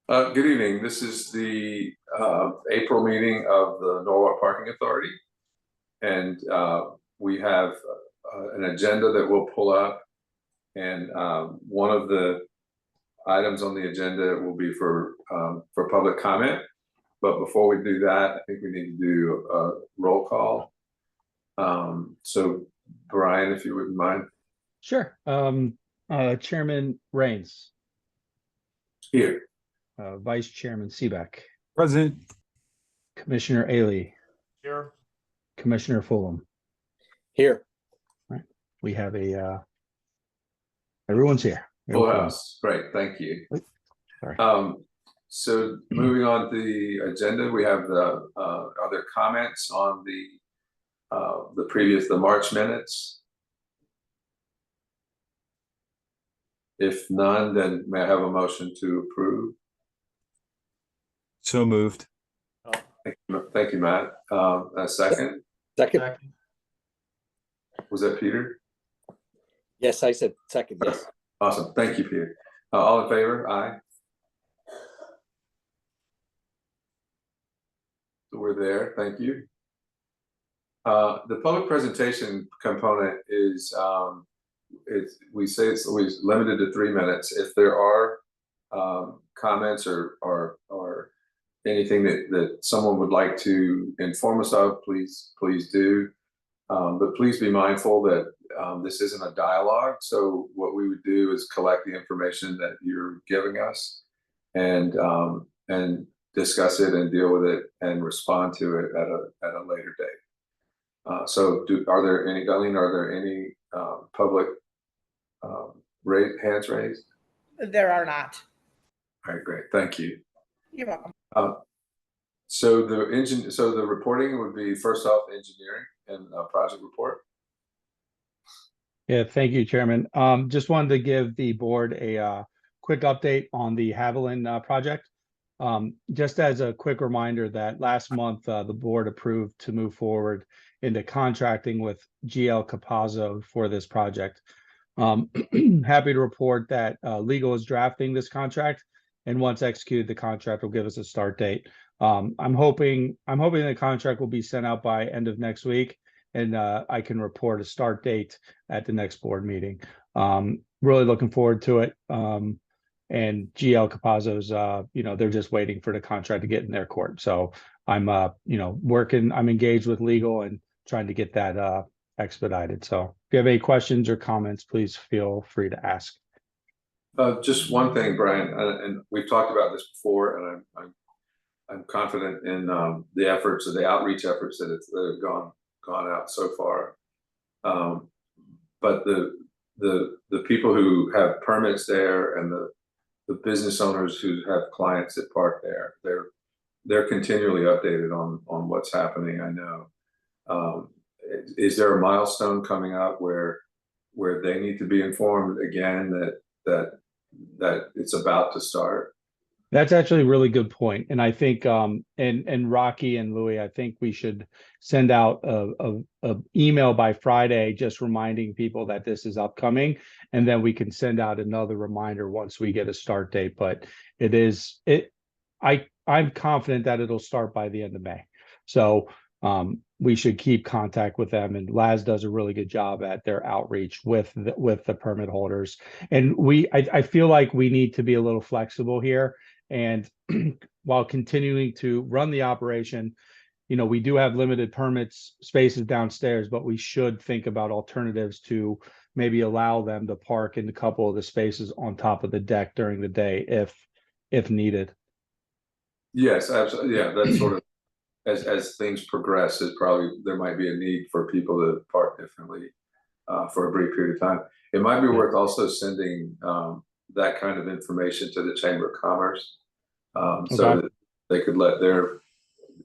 Good evening. This is the April meeting of the Norwalk Parking Authority. And we have an agenda that we'll pull up. And one of the items on the agenda will be for public comment. But before we do that, I think we need to do a roll call. So Brian, if you wouldn't mind. Sure. Chairman Rains. Here. Vice Chairman Seebeck. Present. Commissioner Ailey. Here. Commissioner Fulham. Here. Right. We have everyone's here. Full house. Great, thank you. Sorry. So moving on to the agenda, we have the other comments on the March minutes. If none, then may I have a motion to approve? So moved. Thank you, Matt. A second? Second. Was that Peter? Yes, I said second. Yes. Awesome. Thank you, Peter. All in favor? Aye. So we're there. Thank you. The public presentation component is we say it's always limited to 3 minutes. If there are comments or anything that someone would like to inform us of, please do. But please be mindful that this isn't a dialogue. So what we would do is collect the information that you're giving us and discuss it and deal with it and respond to it at a later date. So are there any, Darlene, are there any public hands raised? There are not. All right, great. Thank you. You're welcome. So the reporting would be first off engineering and project report. Yeah, thank you, Chairman. Just wanted to give the board a quick update on the Haviland project. Just as a quick reminder that last month the board approved to move forward into contracting with GL Capazzo for this project. Happy to report that legal is drafting this contract, and once executed, the contract will give us a start date. I'm hoping the contract will be sent out by end of next week, and I can report a start date at the next board meeting. Really looking forward to it. And GL Capazzo's, they're just waiting for the contract to get in their court. So I'm, I'm engaged with legal and trying to get that expedited. So if you have any questions or comments, please feel free to ask. Just one thing, Brian, and we've talked about this before, and I'm confident in the efforts of the outreach efforts that have gone out so far. But the people who have permits there and the business owners who have clients that park there, they're continually updated on what's happening. I know. Is there a milestone coming up where they need to be informed again that it's about to start? That's actually a really good point. And I think and Rocky and Louis, I think we should send out a email by Friday just reminding people that this is upcoming, and then we can send out another reminder once we get a start date. But I'm confident that it'll start by the end of May. So we should keep contact with them, and Laz does a really good job at their outreach with the permit holders. And I feel like we need to be a little flexible here. And while continuing to run the operation, we do have limited permits spaces downstairs, but we should think about alternatives to maybe allow them to park in a couple of the spaces on top of the deck during the day if needed. Yes, absolutely. Yeah, that's sort of as things progress, there might be a need for people to park differently for a brief period of time. It might be worth also sending that kind of information to the Chamber of Commerce, so that they could let their,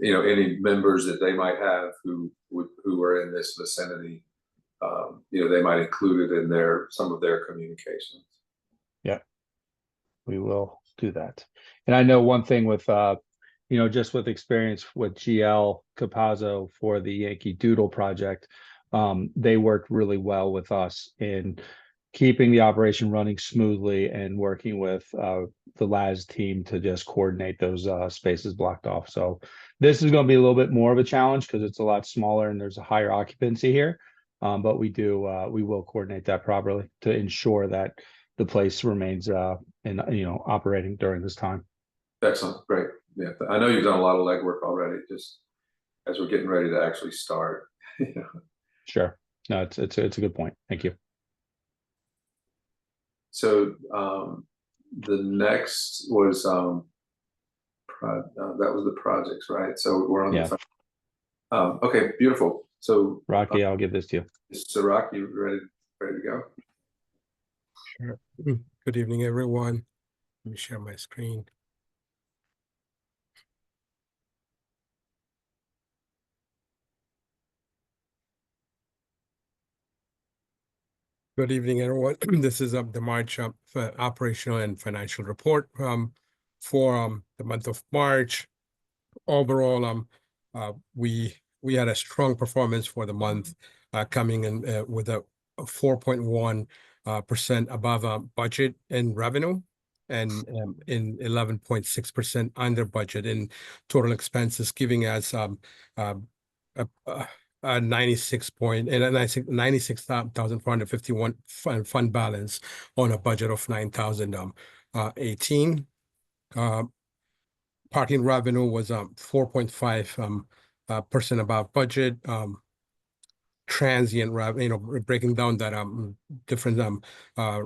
any members that they might have who are in this vicinity, they might include it in some of their communications. Yeah, we will do that. And I know one thing with just with experience with GL Capazzo for the Yankee Doodle project, they worked really well with us in keeping the operation running smoothly and working with the LAS team to just coordinate those spaces blocked off. So this is going to be a little bit more of a challenge because it's a lot smaller and there's a higher occupancy here. But we will coordinate that properly to ensure that the place remains operating during this time. Excellent, great. Yeah, I know you've done a lot of legwork already, just as we're getting ready to actually start. Sure. No, it's a good point. Thank you. So the next was that was the projects, right? So we're on Yeah. Okay, beautiful. So Rocky, I'll give this to you. so Rock, you ready to go? Sure. Good evening, everyone. Let me share my screen. Good evening, everyone. This is the March operational and financial report for the month of March. Overall, we had a strong performance for the month, coming in with a 4.1% above budget in revenue, and in 11.6% under budget in total expenses, giving us a 96,451 fund balance on a budget of 9,018. Parking revenue was 4.5% above budget. Transient revenue, breaking down that different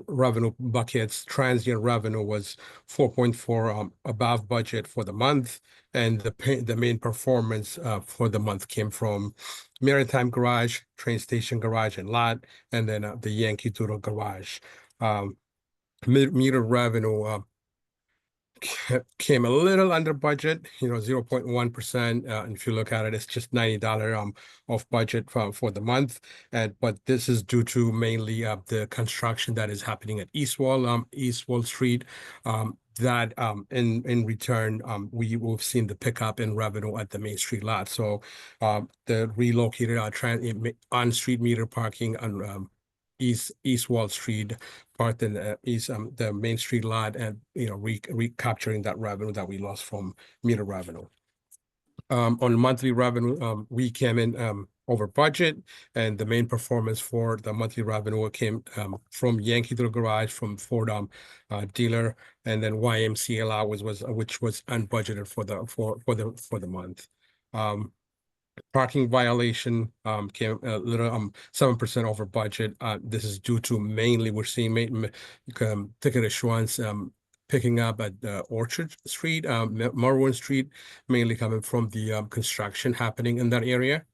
revenue buckets, transient revenue was 4.4 above budget for the month, and the main performance for the month came from Maritime Garage, Train Station Garage and Lot, and then the Yankee Doodle Garage. Meter revenue came a little under budget, 0.1%. And if you look at it, it's just $90 off budget for the month. But this is due to mainly the construction that is happening at East Wall Street. That in return, we've seen the pickup in revenue at the Main Street lot. So the relocated on-street meter parking on East Wall Street part in the Main Street lot, and recapturing that revenue that we lost from meter revenue. On monthly revenue, we came in over budget, and the main performance for the monthly revenue came from Yankee Doodle Garage, from Ford dealer, and then YMCA lot which was unbudgeted for the month. Parking violation came a little 7% over budget. This is due to mainly we're seeing ticket issuance picking up at Orchard Street, Merwin Street, mainly coming from the construction happening in that area.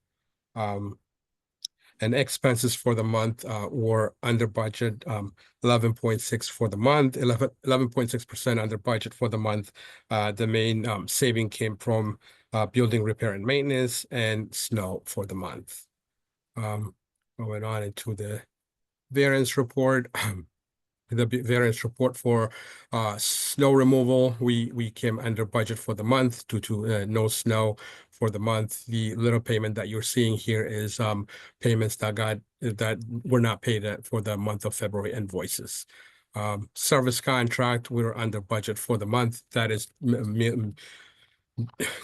And expenses for the month were under budget, 11.6 for the month, 11.6% under budget for the month. The main saving came from building repair and maintenance and snow for the month. Going on into the variance report. The variance report for snow removal, we came under budget for the month due to no snow for the month. The little payment that you're seeing here is payments that were not paid for the month of February invoices. Service contract, we were under budget for the month. That is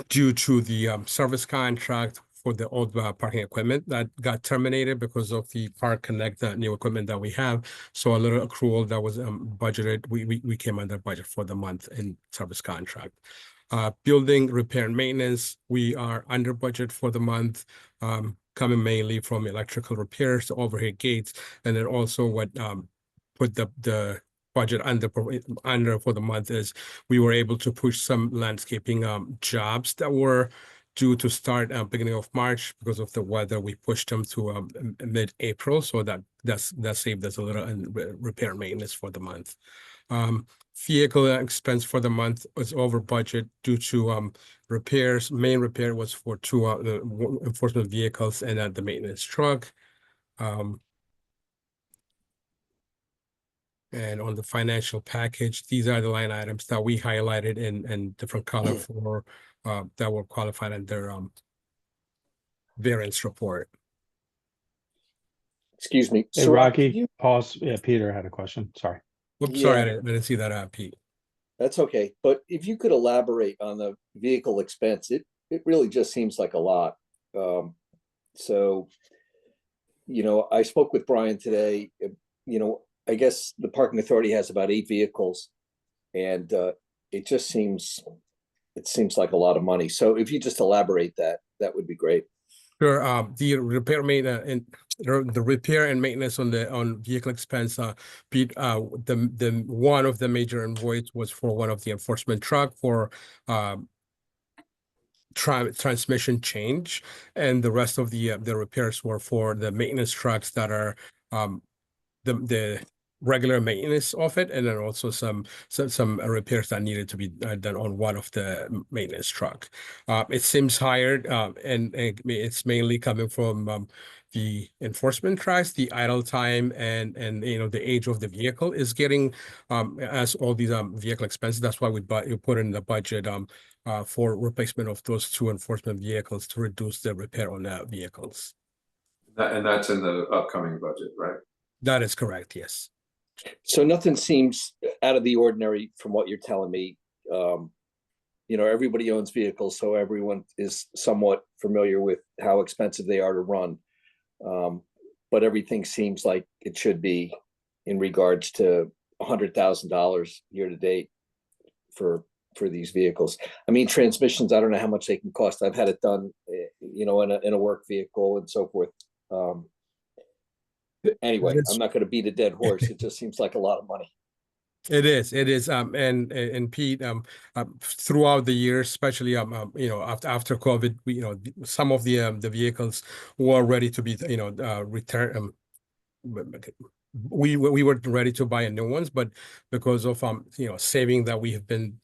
due to the service contract for the old parking equipment that got terminated because of the Park Connect, new equipment that we have. So a little accrual that was budgeted, we came under budget for the month in service contract. Building repair and maintenance, we are under budget for the month, coming mainly from electrical repairs to overhead gates, and then also what put the budget under for the month is we were able to push some landscaping jobs that were due to start beginning of March because of the weather. We pushed them to mid-April, so that saved us a little in repair and maintenance for the month. Vehicle expense for the month was over budget due to repairs. Main repair was for two enforcement vehicles and the maintenance truck. And on the financial package, these are the line items that we highlighted in different color for that were qualified under variance report. Excuse me. Hey, So, Rocky, pause. Yeah, Peter had a question. Sorry. Whoops, sorry, Yeah. I didn't see that, Pete. That's okay. But if you could elaborate on the vehicle expense, it really just seems like a lot. So, I spoke with Brian today. I guess the parking authority has about 8 vehicles, and it seems like a lot of money. So if you just elaborate that would be great. Sure. The repair maintenance and the repair and maintenance on vehicle expense, Pete, the one of the major invoice was for one of the enforcement truck for transmission change, and the rest of the repairs were for the maintenance trucks that are the regular maintenance of it, and then also some repairs that needed to be done on one of the maintenance truck. It seems higher, and it's mainly coming from the enforcement trucks, the idle time, and the age of the vehicle is getting as all these vehicle expenses. That's why we put in the budget for replacement of those 2 enforcement vehicles to reduce the repair on the vehicles. And that's in the upcoming budget, right? That is correct, yes. So nothing seems out of the ordinary from what you're telling me. Everybody owns vehicles, so everyone is somewhat familiar with how expensive they are to run. But everything seems like it should be in regards to $100,000 year to date for these vehicles. I mean, transmissions, I don't know how much they can cost. I've had it done, in a work vehicle and so forth. Anyway, I'm not going to beat a dead horse. It just seems like a lot of money. It is. And Pete, throughout the years, especially after COVID, some of the vehicles were ready to be returned. We were ready to buy new ones, but because of saving that we have been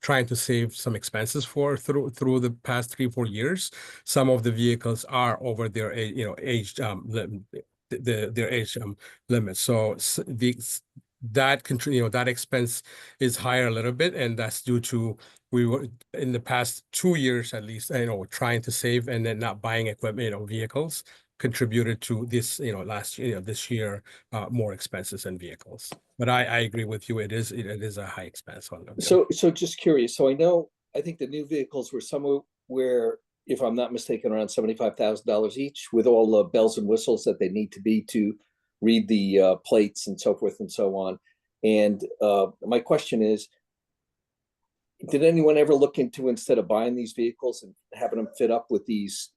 trying to save some expenses through the past 3-4 years, some of the vehicles are over their age their age limit. So that expense is higher a little bit, and that's due to we were in the past 2 years at least trying to save and then not buying equipment vehicles contributed to this last year this year more expenses in vehicles. But I agree with you, it is a high expense on them. So just curious, so I think the new vehicles were somewhere, if I'm not mistaken, around $75,000 each, with all the bells and whistles that they need to be to read the plates and so forth and so on. And my question is, did anyone ever look into, instead of buying these vehicles and having them fit up with these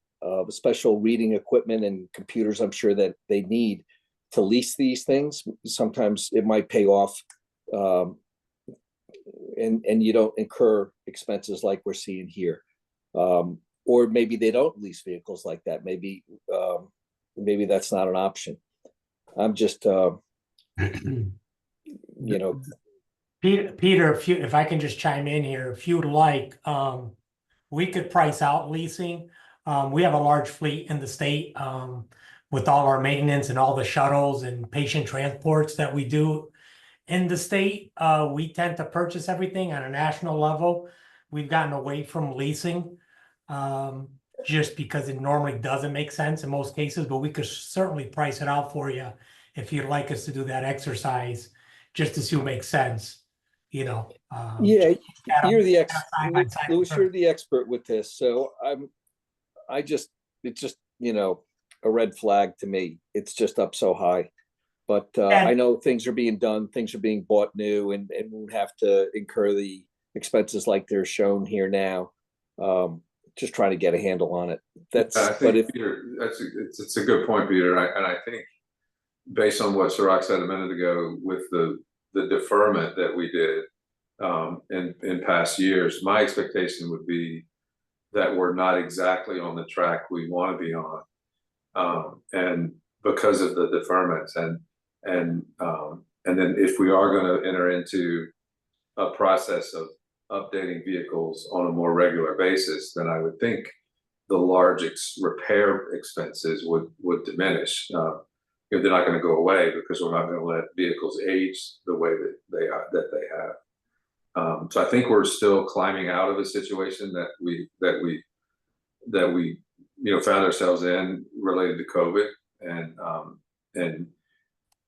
special reading equipment and computers, I'm sure that they need, to lease these things? Sometimes it might pay off, and you don't incur expenses like we're seeing here. Or maybe they don't lease vehicles like that. Maybe that's not an option. I'm just, Peter, if I can just chime in here, if you'd like, we could price out leasing. We have a large fleet in the state, with all our maintenance and all the shuttles and patient transports that we do in the state. We tend to purchase everything on a national level. We've gotten away from leasing, just because it normally doesn't make sense in most cases, but we could certainly price it out for you if you'd like us to do that exercise, just to see what makes sense. Yeah, you're the Louis, you're the expert with this, so it's just a red flag to me. It's just up so high, but I know things are being done, things are being bought new, and won't have to incur the expenses like they're shown here now. Just trying to get a handle on it. Peter, it's a good point, Peter, and I think based on what Chirag said a minute ago with the deferment that we did in past years, my expectation would be that we're not exactly on the track we want to be on, and because of the deferments, and then if we are going to enter into a process of updating vehicles on a more regular basis, then I would think the large repair expenses would diminish. They're not going to go away because we're not going to let vehicles age the way that they have. So I think we're still climbing out of a situation that we found ourselves in related to COVID, and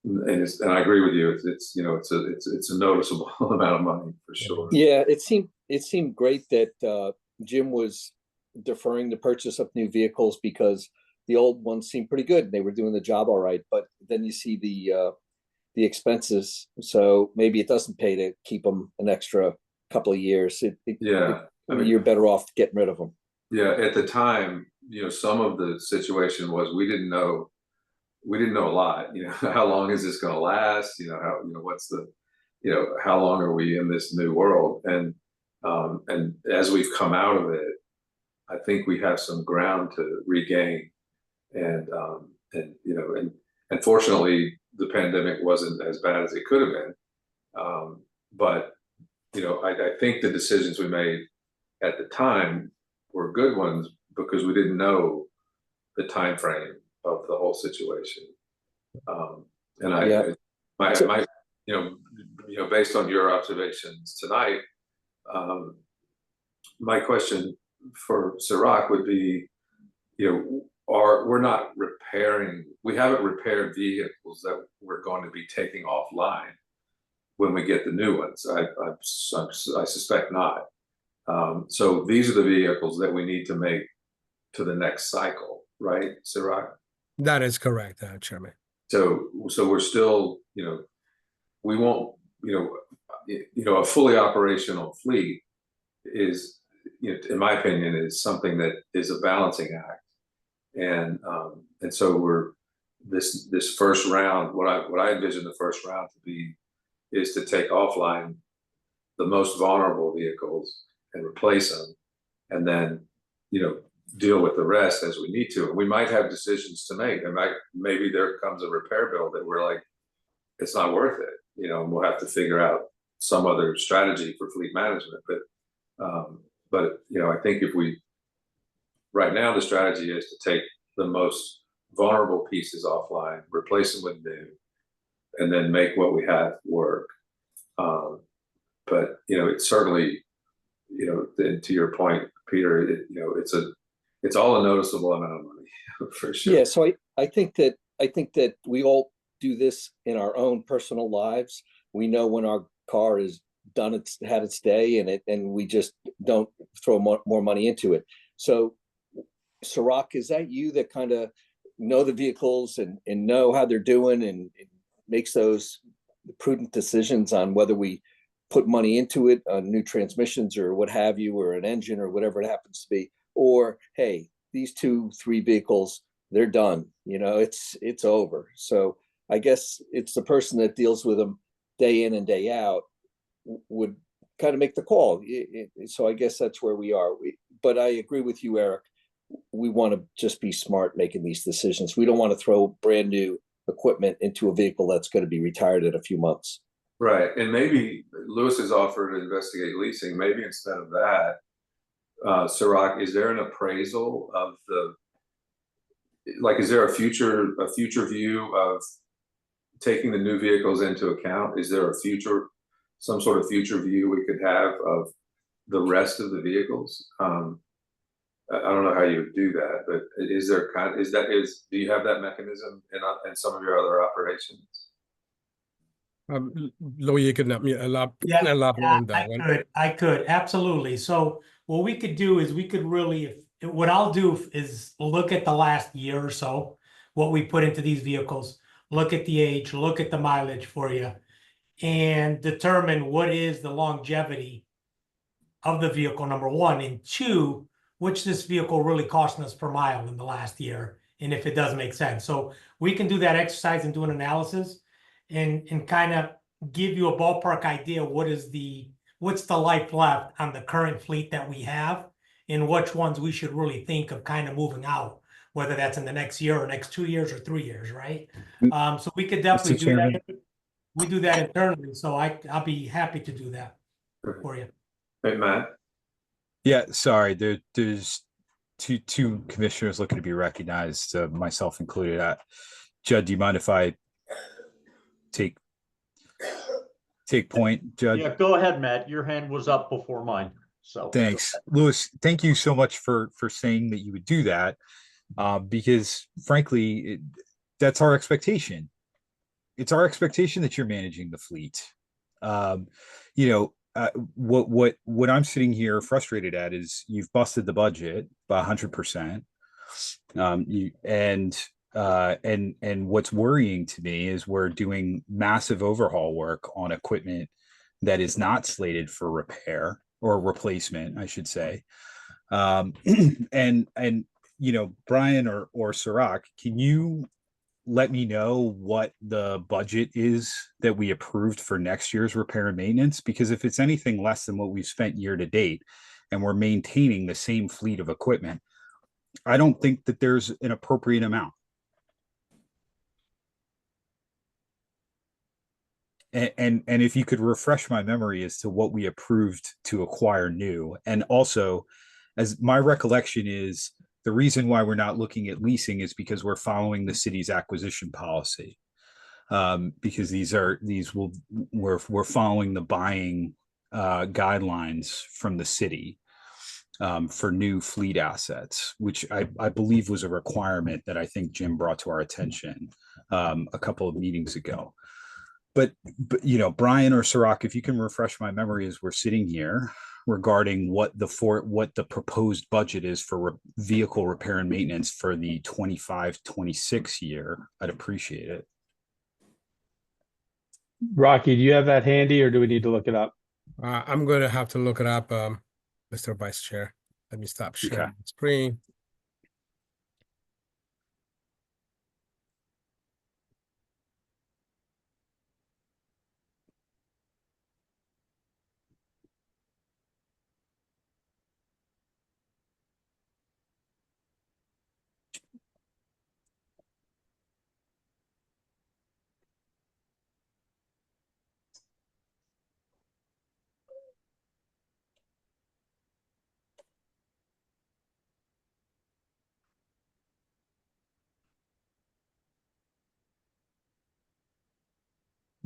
and I agree with you, it's, you know, it's a noticeable amount of money for sure. Yeah, it seemed great that Jim was deferring the purchase of new vehicles because the old ones seemed pretty good and they were doing the job all right. But then you see the expenses, so maybe it doesn't pay to keep them an extra couple of years. Yeah, I mean, you're better off getting rid of them. yeah, at the time, you know, some of the situation was we didn't know a lot, you know, how long is this gonna last? You know, how, you know, what's the, you know, how long are we in this new world? And as we've come out of it, I think we have some ground to regain. And you know, and fortunately the pandemic wasn't as bad as it could have been. But you know, I think the decisions we made at the time were good ones because we didn't know the time frame of the whole situation. And my you know, based on your observations tonight, my question for Sirach would be, you know, we're not repairing, we haven't repaired vehicles that we're going to be taking offline when we get the new ones. I suspect not. So these are the vehicles that we need to make to the next cycle, right, Sirach? That is correct, Chairman. So we're still, you know, we won't, you know, a fully operational fleet is, you know, in my opinion, is something that is a balancing act. And so we're this first round, what I envision the first round to be is to take offline the most vulnerable vehicles and replace them, and then, you know, deal with the rest as we need to. And we might have decisions to make. And maybe there comes a repair bill that we're like, it's not worth it, you know, and we'll have to figure out some other strategy for fleet management. But you know, I think right now the strategy is to take the most vulnerable pieces offline, replace them with new, and then make what we have work. But you know, it's certainly, you know, to your point, Peter, you know, it's all a noticeable amount of money for sure. Yeah, so I think that we all do this in our own personal lives. We know when our car is done, it's had its day, and we just don't throw more money into it. So Sirach, is that you that kind of know the vehicles and know how they're doing and makes those prudent decisions on whether we put money into it, on new transmissions or what have you, or an engine or whatever it happens to be? Or, hey, these 2-3 vehicles, they're done, you know, it's over. So I guess it's the person that deals with them day in and day out would kind of make the call. So I guess that's where we are. But I agree with you, Eric. We want to just be smart making these decisions. We don't want to throw brand new equipment into a vehicle that's going to be retired in a few months. Right. And maybe Lewis has offered to investigate leasing. Maybe instead of that, Sirach, is there an appraisal of is there a future view of taking the new vehicles into account? Is there some sort of future view we could have of the rest of the vehicles? I don't know how you would do that, but do you have that mechanism in some of your other operations? Louis, you can elaborate on that one. I could, absolutely. So what we could do is what I'll do is look at the last year or so, what we put into these vehicles, look at the age, look at the mileage for you, and determine what is the longevity of the vehicle, number one, and two, which this vehicle really costing us per mile in the last year, and if it does make sense. So we can do that exercise and do an analysis and kind of give you a ballpark idea what's the life left on the current fleet that we have, and which ones we should really think of kind of moving out, whether that's in the next year or next 2 years or 3 years, right? So we could definitely do that. We do that internally, so I'll be happy to do that for you. Hey, Matt. Yeah, sorry. There's two commissioners looking to be recognized, myself included. Judd, do you mind if I take point, Judd? Yeah, go ahead, Matt. Your hand was up before mine. So thanks, Lewis. Thank you so much for saying that you would do that, because frankly, that's our expectation. it's our expectation that you're managing the fleet. You know, what I'm sitting here frustrated at is you've busted the budget by 100%. And what's worrying to me is we're doing massive overhaul work on equipment that is not slated for repair or replacement, I should say. And you know, Brian or Sirach, can you let me know what the budget is that we approved for next year's repair and maintenance? Because if it's anything less than what we've spent year to date, and we're maintaining the same fleet of equipment, I don't think that there's an appropriate amount. And if you could refresh my memory as to what we approved to acquire new, and also, as my recollection is, the reason why we're not looking at leasing is because we're following the city's acquisition policy. Because we're following the buying guidelines from the city for new fleet assets, which I believe was a requirement that I think Jim brought to our attention a couple of meetings ago. But you know, Brian or Sirach, if you can refresh my memory as we're sitting here regarding what the proposed budget is for vehicle repair and maintenance for the 25-26 year, I'd appreciate it. Rocky, do you have that handy, or do we need to look it up? I'm going to have to look it up, Mr. Vice Chair. Let me stop sharing Okay. the screen.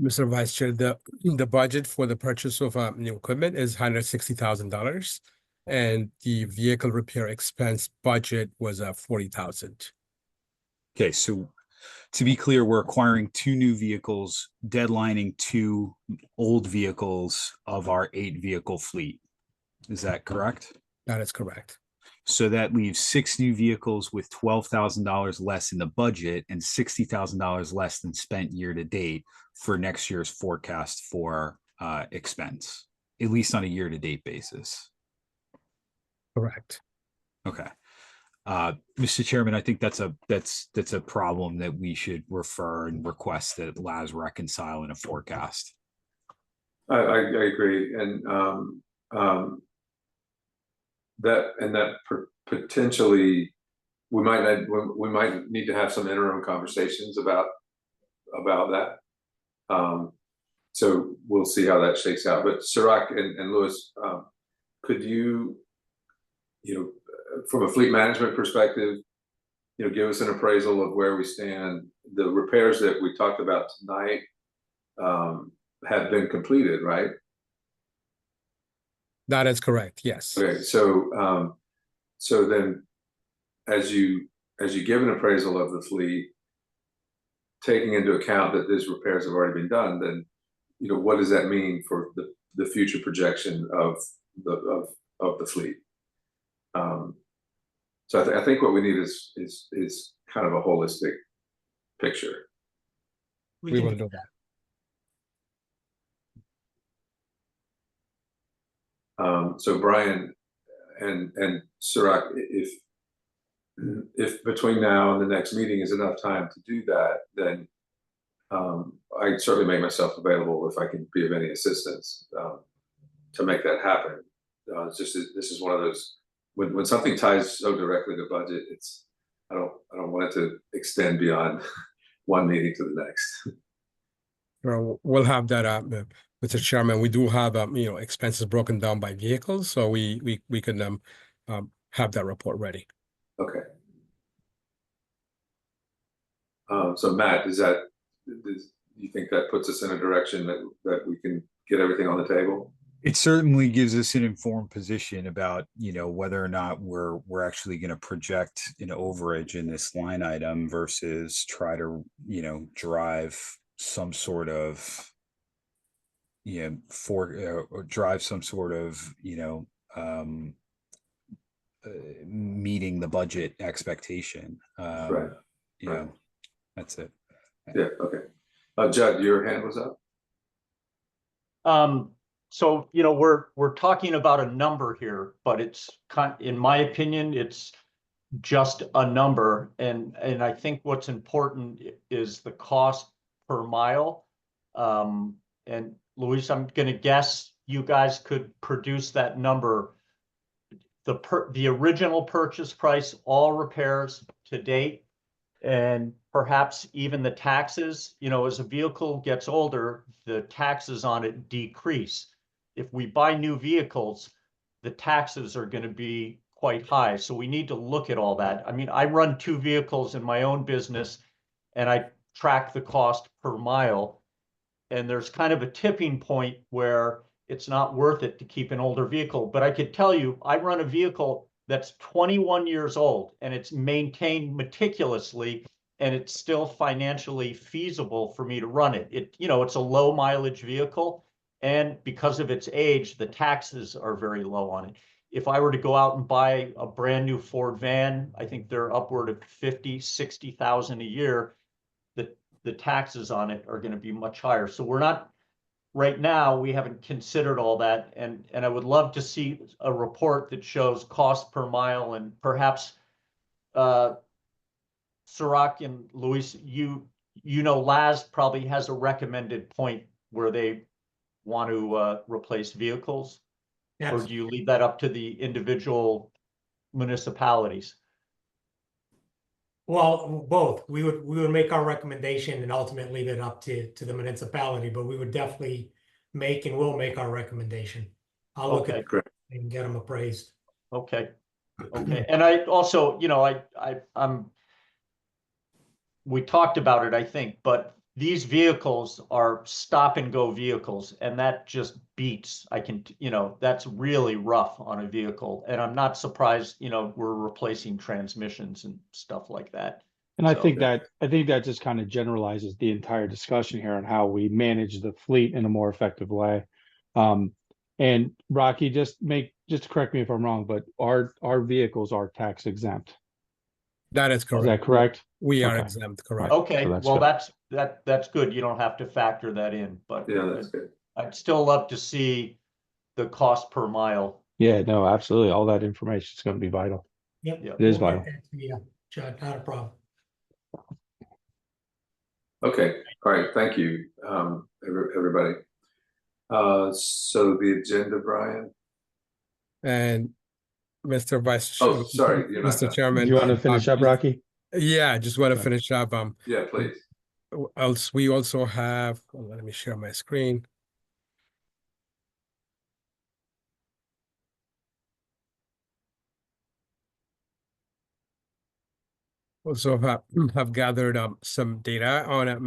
Mr. Vice Chair, the budget for the purchase of new equipment is $160,000, and the vehicle repair expense budget was $40,000. Okay, so to be clear, we're acquiring 2 new vehicles, deadlining 2 old vehicles of our 8 vehicle fleet. Is that correct? That is correct. So that leaves 6 new vehicles with $12,000 less in the budget and $60,000 less than spent year to date for next year's forecast for expense, at least on a year to date basis. Correct. Okay. Mr. Chairman, I think that's a problem that we should refer and request that LAS reconcile in a forecast. I agree, and that potentially we might need to have some interim conversations about that. So we'll see how that shakes out. But Sirach and Lewis, could you know, from a fleet management perspective, you know, give us an appraisal of where we stand? The repairs that we talked about tonight have been completed, right? That is correct. Yes. Okay, so so then as you give an appraisal of the fleet, taking into account that these repairs have already been done, then, you know, what does that mean for the future projection of the fleet? So I think what we need is kind of a holistic picture. We will do that. So Brian and Sirach, if between now and the next meeting is enough time to do that, then I'd certainly make myself available if I can be of any assistance to make that happen. It's just, this is one of those, when something ties so directly to budget, it's, I don't want it to extend beyond one meeting to the next. We'll have that, Mr. Chairman. We do have, you know, expenses broken down by vehicles, so we can have that report ready. Okay. So Matt, do you think that puts us in a direction that we can get everything on the table? It certainly gives us an informed position about, you know, whether or not we're actually going to project an overage in this line item versus try to, you know, drive some sort of, or drive some sort of, meeting the budget expectation. Right. You right. know, that's it. Yeah, okay. Judd, your hand was up? So, we're talking about a number here, but it's in my opinion, it's just a number. And I think what's important is the cost per mile. And Luis, I'm gonna guess you guys could produce that number. The original purchase price, all repairs to date, and perhaps even the taxes, as a vehicle gets older, the taxes on it decrease. If we buy new vehicles, the taxes are going to be quite high. So we need to look at all that. I mean, I run 2 vehicles in my own business and I track the cost per mile. And there's kind of a tipping point where it's not worth it to keep an older vehicle. But I could tell you, I run a vehicle that's 21 years old and it's maintained meticulously and it's still financially feasible for me to run it. It's a low mileage vehicle, and because of its age, the taxes are very low on it. If I were to go out and buy a brand new Ford van, I think they're upward of 50, 60,000 a year. The taxes on it are going to be much higher. So we're not, right now, we haven't considered all that. And I would love to see a report that shows cost per mile, and perhaps Sirach and Luis, Laz probably has a recommended point where they want to replace vehicles. Yes. Or do you leave that up to the individual municipalities? Well, both. We would make our recommendation and ultimately leave it up to the municipality, but we would definitely make and will make our recommendation. I'll look at Okay, it great. and get them appraised. okay. And I also, we talked about it, I think, but these vehicles are stop and go vehicles, and that just beats. That's really rough on a vehicle, and I'm not surprised, we're replacing transmissions and stuff like that. And I So- think that just kind of generalizes the entire discussion here on how we manage the fleet in a more effective way. And Rocky, just correct me if I'm wrong, but our vehicles are tax exempt. That is Is correct. that correct? We are Okay. exempt, correct. Okay, So that's well, good. that's good. You don't have to factor that in, but Yeah, that's good. I'd still love to see the cost per mile. Yeah, no, absolutely. All that information is going to be vital. Yep. Yeah. It is We'll get vital. that to you, Judd, not a problem. Okay, all right, thank you, everybody. So the agenda, Brian? And Mr. Vice. Oh, sorry, you're not Mr. done. Chairman. Do you want to finish up, Rocky? Yeah, I just want to Right. finish up. Yeah, please. Else we also have, let me share my screen. Also have gathered some data on it.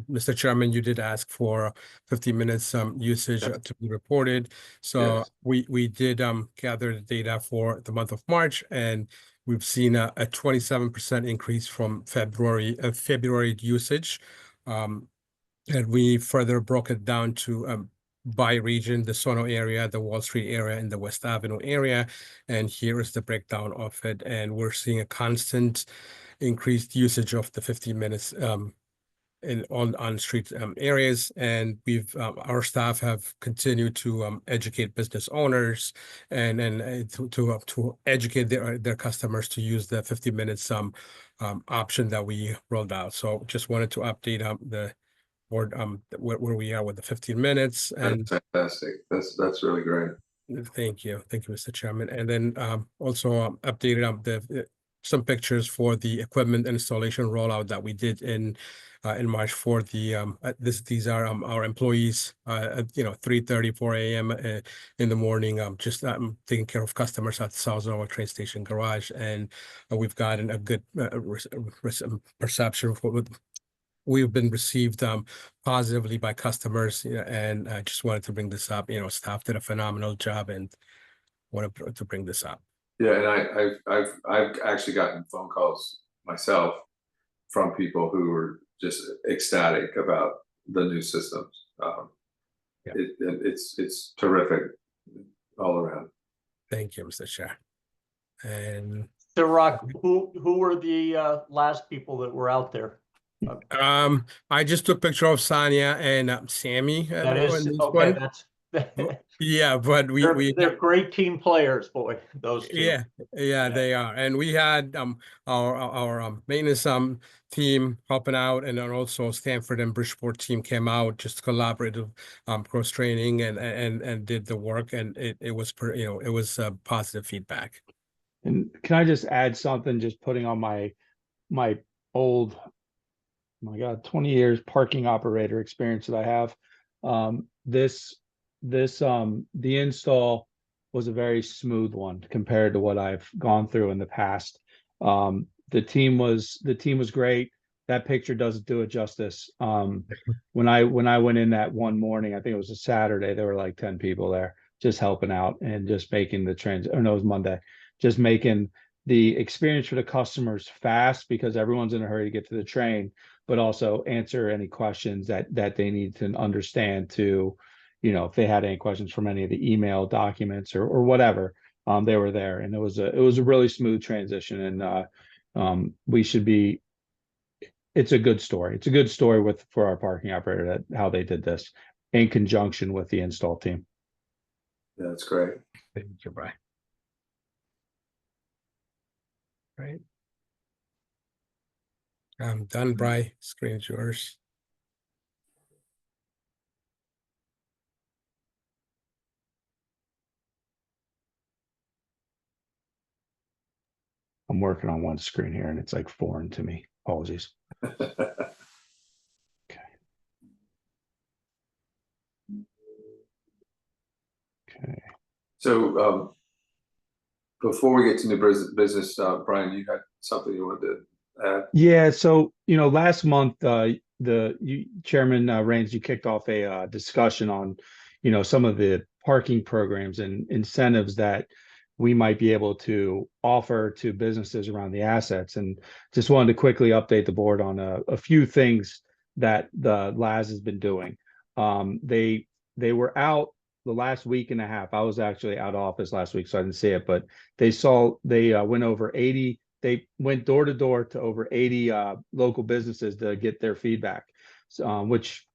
Mr. Chairman, you did ask for 15 minutes usage Yes. to be reported. So Yes. we did gather the data for the month of March, and we've seen a 27% increase from February usage. And we further broke it down to by region, the Sono area, the Wall Street area, and the West Avenue area. And here is the breakdown of it. And we're seeing a constant increased usage of the 15 minutes on street areas. And our staff have continued to educate business owners and to educate their customers to use the 50 minutes option that we rolled out. So just wanted to update the board where we are with the 15 minutes. And That's fantastic. That's really great. thank you, Mr. Chairman. And then also updated some pictures for the equipment installation rollout that we did in March for the these are our employees at 3:30, 4 a.m. In the morning, just taking care of customers at the South Norwalk train station garage, and we've gotten a good perception for we've been received positively by customers, and I just wanted to bring this up. Staff did a phenomenal job, and wanted to bring this up. Yeah, and I've actually gotten phone calls myself from people who were just ecstatic about the new systems. Yeah. It's terrific all around. Thank you, Mr. Chair. And So Rock, who were the last people that were out there? I just took a picture of Sonia and Sammy. That is, in this okay, one. that's. Yeah, but They're great team players, boy, those two. yeah, Yeah. they are. And we had our maintenance team helping out, and then also Stanford and Bridgeport team came out, just collaborative cross training and did the work, and it was it was positive feedback. And can I just add something, just putting on my old, my God, 20 years parking operator experience that I have. The install was a very smooth one compared to what I've gone through in the past. The team was great. That picture doesn't do it justice. When I went in that one morning, I think it was a Saturday, there were like 10 people there just helping out and just making the it was Monday, just making the experience for the customers fast, because everyone's in a hurry to get to the train, but also answer any questions that they need to understand to, if they had any questions from any of the email documents or whatever, they were there. And it was a really smooth transition. And it's a good story. It's a good story for our parking operator, that how they did this in conjunction with the install team. Yeah, that's great. Thank you, Brian. Right. I'm done, Brian. Screen's yours. I'm working on one screen here and it's like foreign to me. Apologies. Okay. So before we get to new business, Brian, you had something you wanted to add? Yeah. So, last month, Chairman Raines, you kicked off a discussion on, some of the parking programs and incentives that we might be able to offer to businesses around the assets. And just wanted to quickly update the board on a few things that the LAS has been doing. They were out the last week and a half. I was actually out of office last week, so I didn't see it, but they went over 80. They went door to door to over 80 local businesses to get their feedback, which,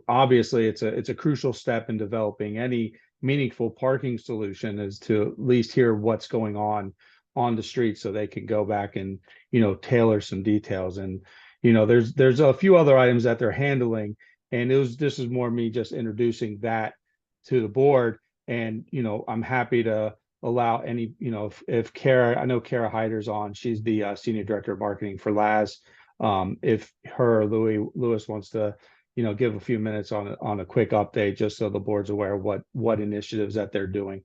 obviously it's a crucial step in developing any meaningful parking solution, is to at least hear what's going on the street so they can go back and, tailor some details. And, there's a few other items that they're handling, and this is more me just introducing that to the board. And, I'm happy to allow any, if Kara, I know Kara Hyder's on, she's the Senior Director of Marketing for LAS. If her or Lewis wants to, give a few minutes on a quick update, just so the board's aware of what initiatives that they're doing.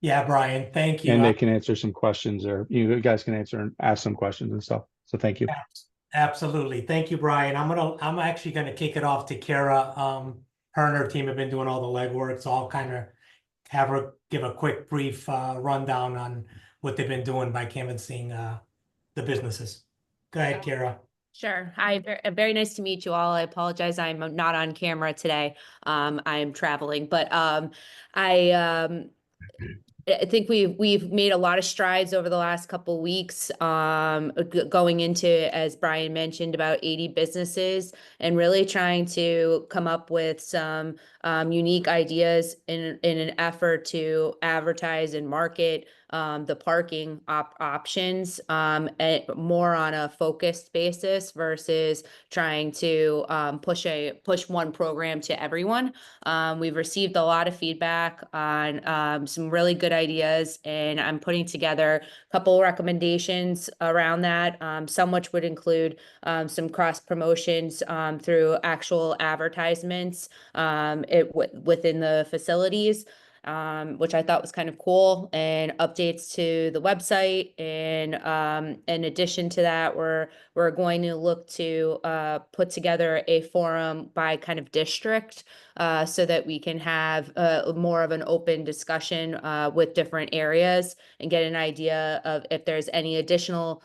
Yeah, Brian, thank you. And they can answer some questions, or you guys can answer and ask some questions and stuff. So thank you. Absolutely. Thank you, Brian. I'm actually gonna kick it off to Kara. Her and her team have been doing all the legwork, so I'll kind of have her give a quick brief rundown on what they've been doing by canvassing the businesses. Go ahead, Kara. Sure. Hi, very nice to meet you all. I apologize, I'm not on camera today. I'm traveling, but I think we've made a lot of strides over the last couple weeks, going into, as Brian mentioned, about 80 businesses, and really trying to come up with some unique ideas in an effort to advertise and market the parking options more on a focused basis versus trying to push one program to everyone. We've received a lot of feedback on some really good ideas, and I'm putting together a couple of recommendations around that, some which would include some cross promotions through actual advertisements within the facilities, which I thought was kind of cool, and updates to the website. And in addition to that, we're going to look to put together a forum by kind of district, so that we can have more of an open discussion with different areas and get an idea of if there's any additional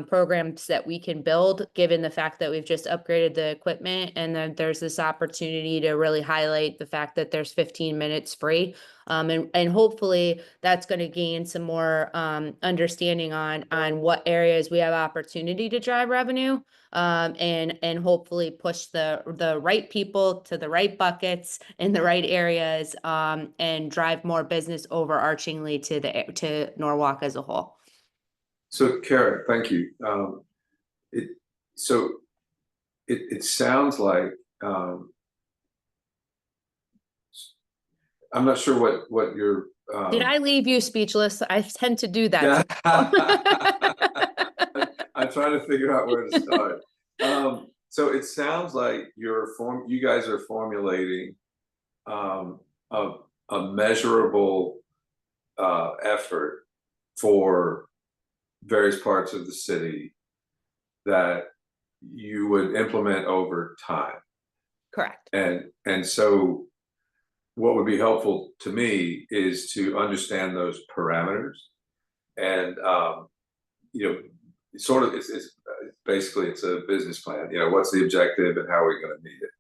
programs that we can build, given the fact that we've just upgraded the equipment, and then there's this opportunity to really highlight the fact that there's 15 minutes free. And hopefully that's going to gain some more understanding on what areas we have opportunity to drive revenue, and hopefully push the right people to the right buckets in the right areas, and drive more business overarchingly to Norwalk as a whole. So Kara, thank you. It sounds like, I'm not sure what your. Did I leave you speechless? I tend to do that. I'm trying to figure out where to start. So it sounds like you guys are formulating a measurable effort for various parts of the city that you would implement over time. Correct. And so what would be helpful to me is to understand those parameters, and sort of it's basically it's a business plan. What's the objective and how are we going to meet it?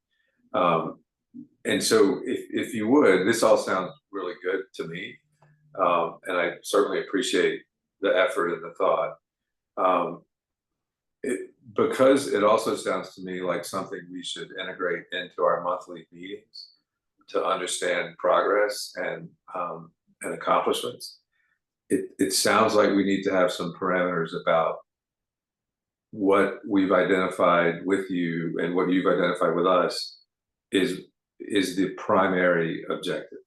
And so if you would, this all sounds really good to me, and I certainly appreciate the effort and the thought. Because it also sounds to me like something we should integrate into our monthly meetings to understand progress and accomplishments. It sounds like we need to have some parameters about what we've identified with you and what you've identified with us is the primary objective.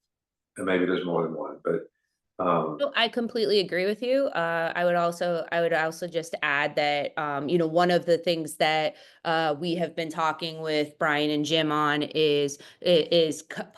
And maybe there's more than one, but I completely agree with you. I would also just add that, one of the things that we have been talking with Brian and Jim on is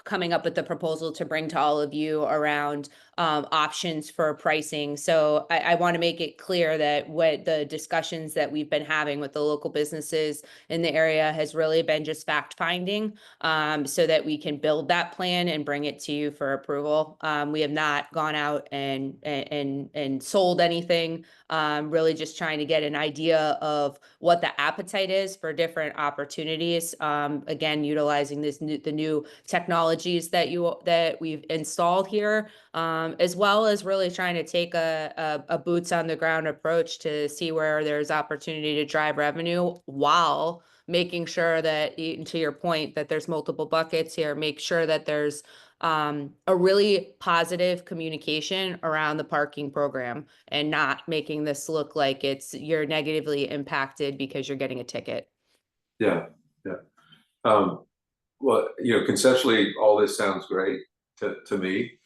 coming up with the proposal to bring to all of you around options for pricing. So I want to make it clear that what the discussions that we've been having with the local businesses in the area has really been just fact finding, so that we can build that plan and bring it to you for approval. We have not gone out and sold anything, really just trying to get an idea of what the appetite is for different opportunities. Again, utilizing the new technologies that we've installed here, as well as really trying to take a boots on the ground approach to see where there's opportunity to drive revenue, while making sure that, to your point, that there's multiple buckets here, make sure that there's a really positive communication around the parking program, and not making this look like you're negatively impacted because you're getting a ticket. Yeah. Well, conceptually, all this sounds great to me,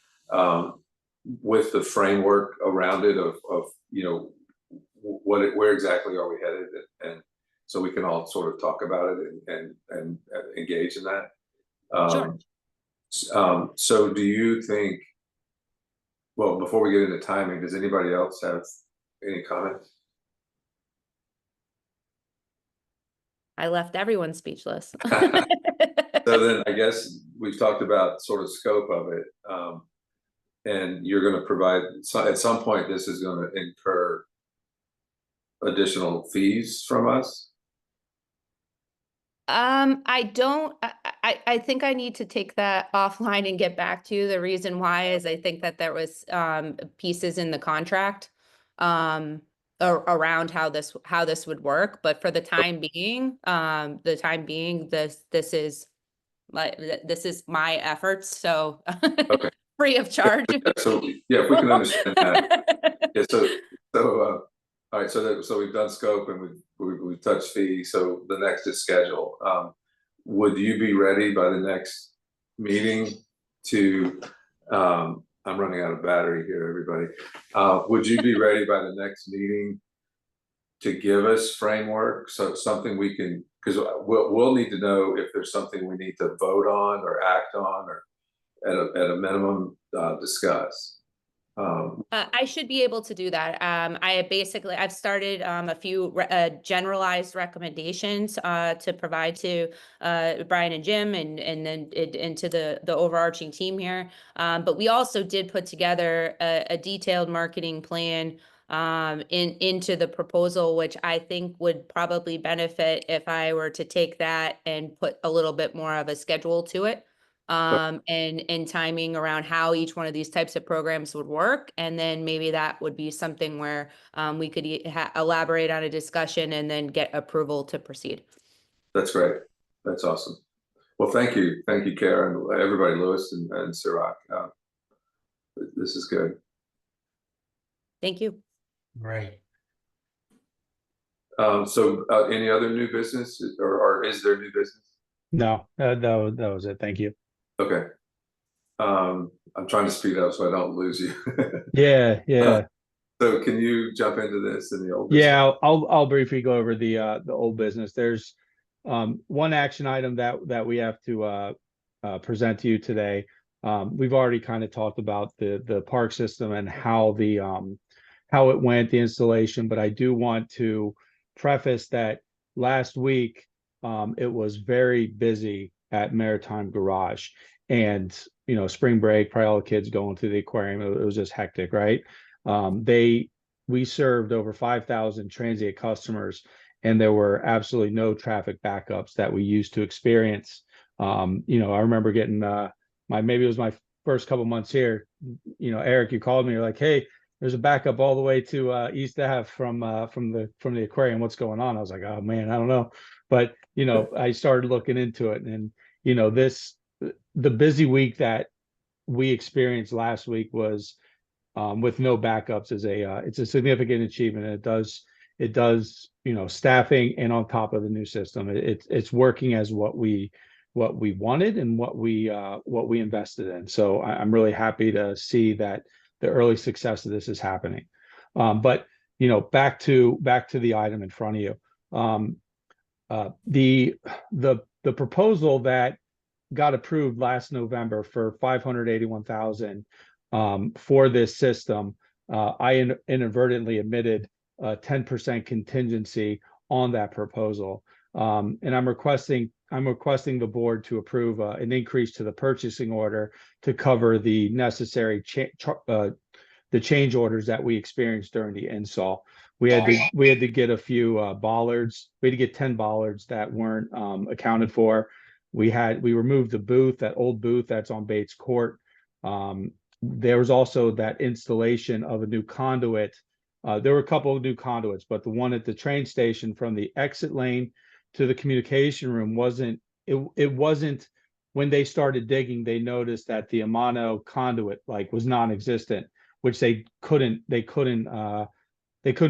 with the framework around it of where exactly are we headed, and so we can all sort of talk about it and engage in that. Sure. So do you think, well, before we get into timing, does anybody else have any comments? I left everyone speechless. So then I guess we've talked about sort of scope of it, and you're going to provide, at some point this is going to incur additional fees from us. I think I need to take that offline and get back to you. The reason why is I think that there was pieces in the contract around how this would work, but for the time being, this is my efforts, so Okay. free of charge. Absolutely. Yeah, if we can understand that. Yeah, so all right, so we've done scope and we've touched fee. So the next is schedule. Would you be ready by the next meeting to? I'm running out of battery here, everybody. Would you be ready by the next meeting to give us framework? So something we can, because we'll need to know if there's something we need to vote on or act on, or at a minimum discuss. I should be able to do that. I've started a few generalized recommendations to provide to Brian and Jim and then into the overarching team here. But we also did put together a detailed marketing plan into the proposal, which I think would probably benefit if I were to take that and put a little bit more of a schedule to it. And timing around how each one of these types of programs would work. And then maybe that would be something where we could elaborate on a discussion and then get approval to proceed. That's great. That's awesome. Well, thank you. Thank you, Karen, everybody, Louis and Sirach. This is good. Thank you. Right. So any other new business or is there new business? No, that was it. Thank you. Okay. I'm trying to speed up so I don't lose you. Yeah. So can you jump into this in the old business? Yeah, I'll briefly go over the old business. There's one action item that we have to present to you today. We've already kind of talked about the park system and how it went, the installation, but I do want to preface that last week it was very busy at Maritime Garage, and spring break, probably all the kids going to the aquarium. It was just hectic, right? We served over 5,000 transient customers, and there were absolutely no traffic backups that we used to experience. I remember getting maybe it was my first couple months here. Eric, you called me. You're like, "Hey, there's a backup all the way to East Ave from the aquarium. What's going on?" I was like, "Oh man, I don't know." But I started looking into it, and the busy week that we experienced last week was with no backups it's a significant achievement. It does staffing, and on top of the new system, it's working as what we wanted and what we invested in. So I'm really happy to see that the early success of this is happening. But back to the item in front of you. The proposal that got approved last November for $581,000 for this system, I inadvertently admitted a 10% contingency on that proposal, and I'm requesting the board to approve an increase to the purchasing order to cover the necessary the change orders that we experienced during the install. We had to get a few bollards. We had to get 10 bollards that weren't accounted for. We removed the booth, that old booth that's on Bates Court. There was also that installation of a new conduit. There were a couple of new conduits, but the one at the train station from the exit lane to the communication room wasn't when they started digging, they noticed that the Amano conduit was non-existent, which they couldn't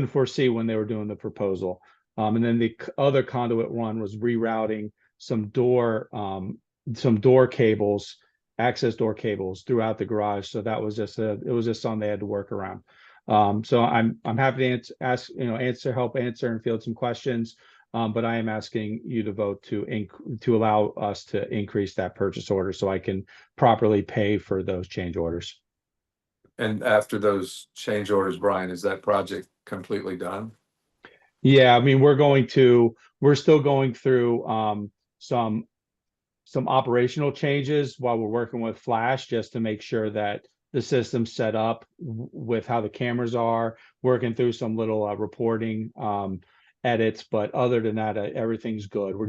foresee when they were doing the proposal. And then the other conduit one was rerouting some door cables, access door cables throughout the garage. So that was just something they had to work around. So I'm happy to help answer and field some questions. But I am asking you to vote to allow us to increase that purchase order so I can properly pay for those change orders. And after those change orders, Brian, is that project completely done? Yeah, I mean, we're still going through some operational changes while we're working with Flash, just to make sure that the system's set up with how the cameras are, working through some little reporting edits. But other than that, everything's good. We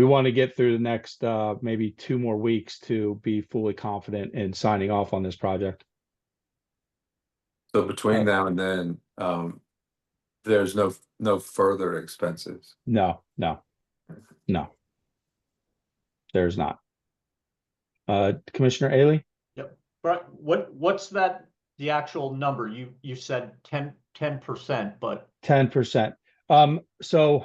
want to get through the next maybe 2 more weeks to be fully confident in signing off on this project. So between now and then, there's no further expenses. No, there's not. Commissioner Ailey? Yep. But what's the actual number? You said 10%, but 10%. So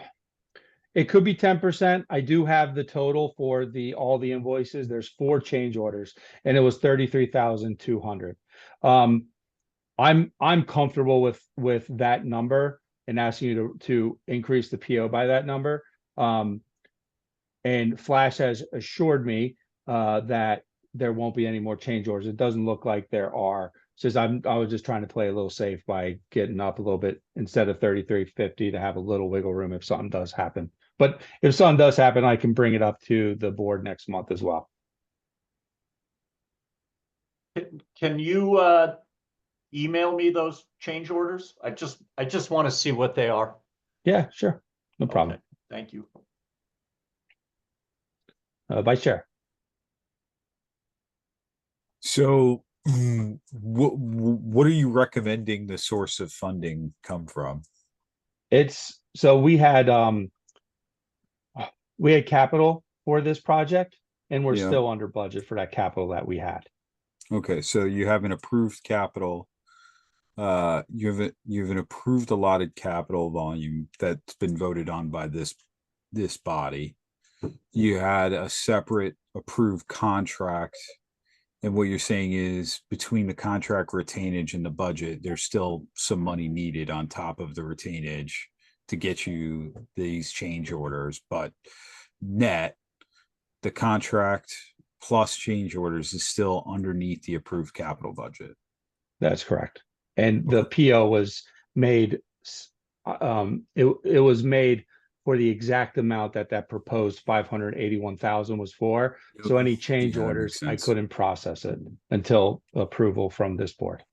it could be 10%. I do have the total for all the invoices. There's 4 change orders, and it was $33,200. I'm comfortable with that number and asking you to increase the PO by that number. And Flash has assured me that there won't be any more change orders. It doesn't look like there are. It's just I was just trying to play a little safe by getting up a little bit instead of 3350 to have a little wiggle room if something does happen. But if something does happen, I can bring it up to the board next month as well. Can you email me those change orders? I just want to see what they are. Yeah, sure. No problem. Okay, thank you. Vice Chair. So what are you recommending the source of funding come from? So we had capital for this project and we're Yeah. still under budget for that capital that we had. Okay, so you have an approved capital. You have an approved allotted capital volume that's been voted on by this body. You had a separate approved contract. And what you're saying is between the contract retainage and the budget, there's still some money needed on top of the retainage to get you these change orders. But net, the contract plus change orders is still underneath the approved capital budget. That's correct. And the PO was made, it was made for the exact amount that proposed 581,000 was for. So any change Yeah, that orders, makes I sense. couldn't process it until approval from this board.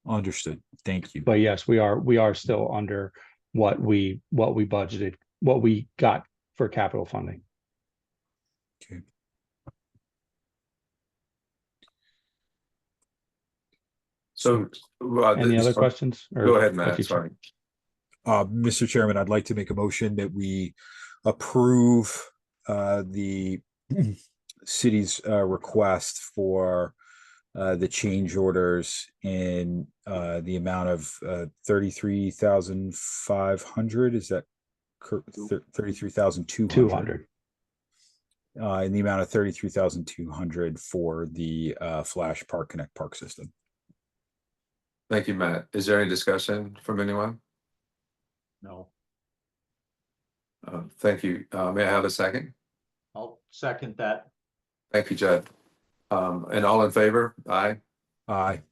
Understood. Thank you. But yes, we are still under what we budgeted, what we got for capital funding. Okay. So, Any other questions? Or Go ahead, if Matt, you- sorry. Mr. Chairman, I'd like to make a motion that we approve the city's request for the change orders in the amount of 33,500. Is that 33,200? 200. In the amount of 33,200 for the Flash Park Connect Park system. Thank you, Matt. Is there any discussion from anyone? No, Thank you. May I have a second? I'll second that. Thank you, Jed. And all in favor? Aye. Aye.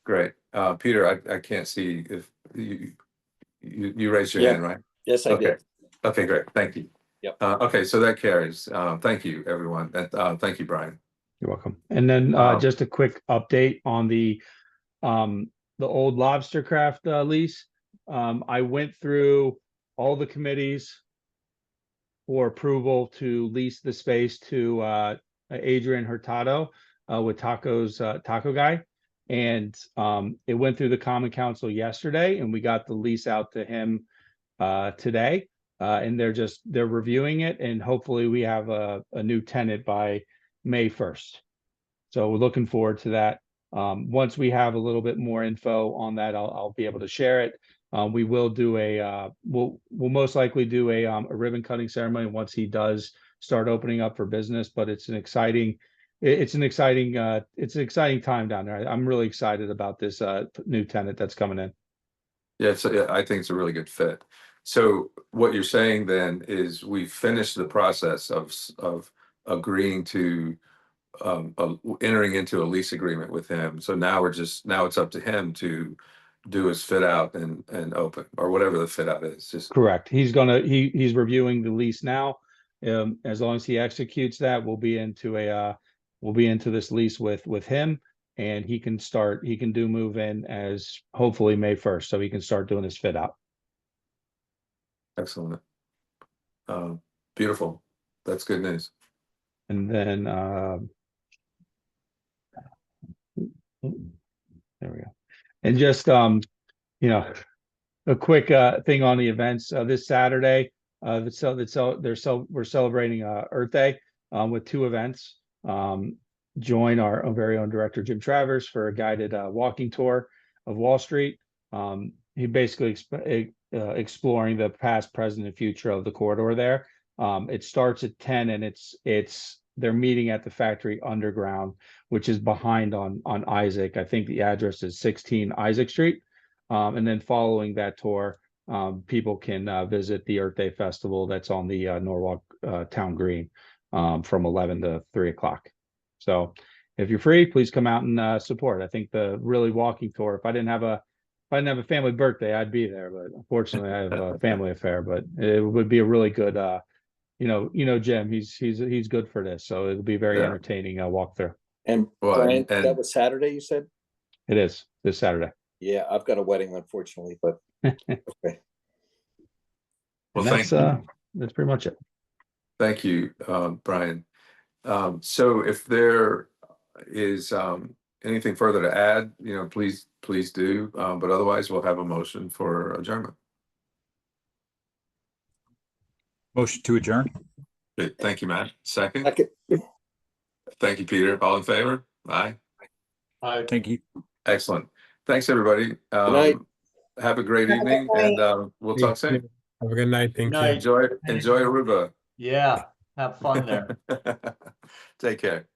Great. Peter, I can't see if you raised your Yeah. hand, right? Yes, I Okay. did. Okay, great. Thank you. Yep. Okay, so that carries. Thank you, everyone. And thank you, Brian. You're welcome. And then just a quick update on the Old Lobster Craft lease. I went through all the committees for approval to lease the space to Adrian Hurtado with Taco Guy. And it went through the Common Council yesterday and we got the lease out to him today. And they're reviewing it and hopefully we have a new tenant by May 1st. So we're looking forward to that. Once we have a little bit more info on that, I'll be able to share it. We will do we'll most likely do a ribbon cutting ceremony once he does start opening up for business, but it's an exciting time down there. I'm really excited about this new tenant that's coming in. Yeah, so yeah, I think it's a really good fit. So what you're saying then is we finished the process of agreeing to entering into a lease agreement with him. So now now it's up to him to do his fit out and open or whatever the fit out is. Just Correct. He's reviewing the lease now. As long as he executes that, we'll be into this lease with him and he can do move in as hopefully May 1st. So he can start doing his fit out. excellent. Beautiful. That's good news. And then there we go. And just a quick thing on the events this Saturday. We're celebrating Earth Day with two events. Join our very own director Jim Travers for a guided walking tour of Wall Street. He basically exploring the past, present, and future of the corridor there. It starts at 10 and they're meeting at the factory underground, which is behind on Isaac. I think the address is 16 Isaac Street. And then following that tour, people can visit the Earth Day Festival that's on the Norwalk Town Green from 11 to 3 o'clock. So if you're free, please come out and support. I think the really walking tour, if I didn't have a family birthday, I'd be there, but unfortunately I have a family affair, but it would be a really good, Jim, he's good for this. So it'll be very Yeah. entertaining walk through. And Well, Brian, and- that was Saturday, you said? It is this Saturday. Yeah, I've got a wedding unfortunately, but okay. Well, And thank you. that's pretty much it. Thank you, Brian. So if there is anything further to add, please do. But otherwise, we'll have a motion for adjournment. Motion to adjourn. Okay, thank you, Matt. Second. Second. Thank you, Peter. All in favor? Aye. Thank you. Excellent. Thanks, everybody. night. Have a great Have a good evening, and we'll talk soon. Have a good night. Thank you. Night. Enjoy Aruba. Yeah, have fun there. Take care.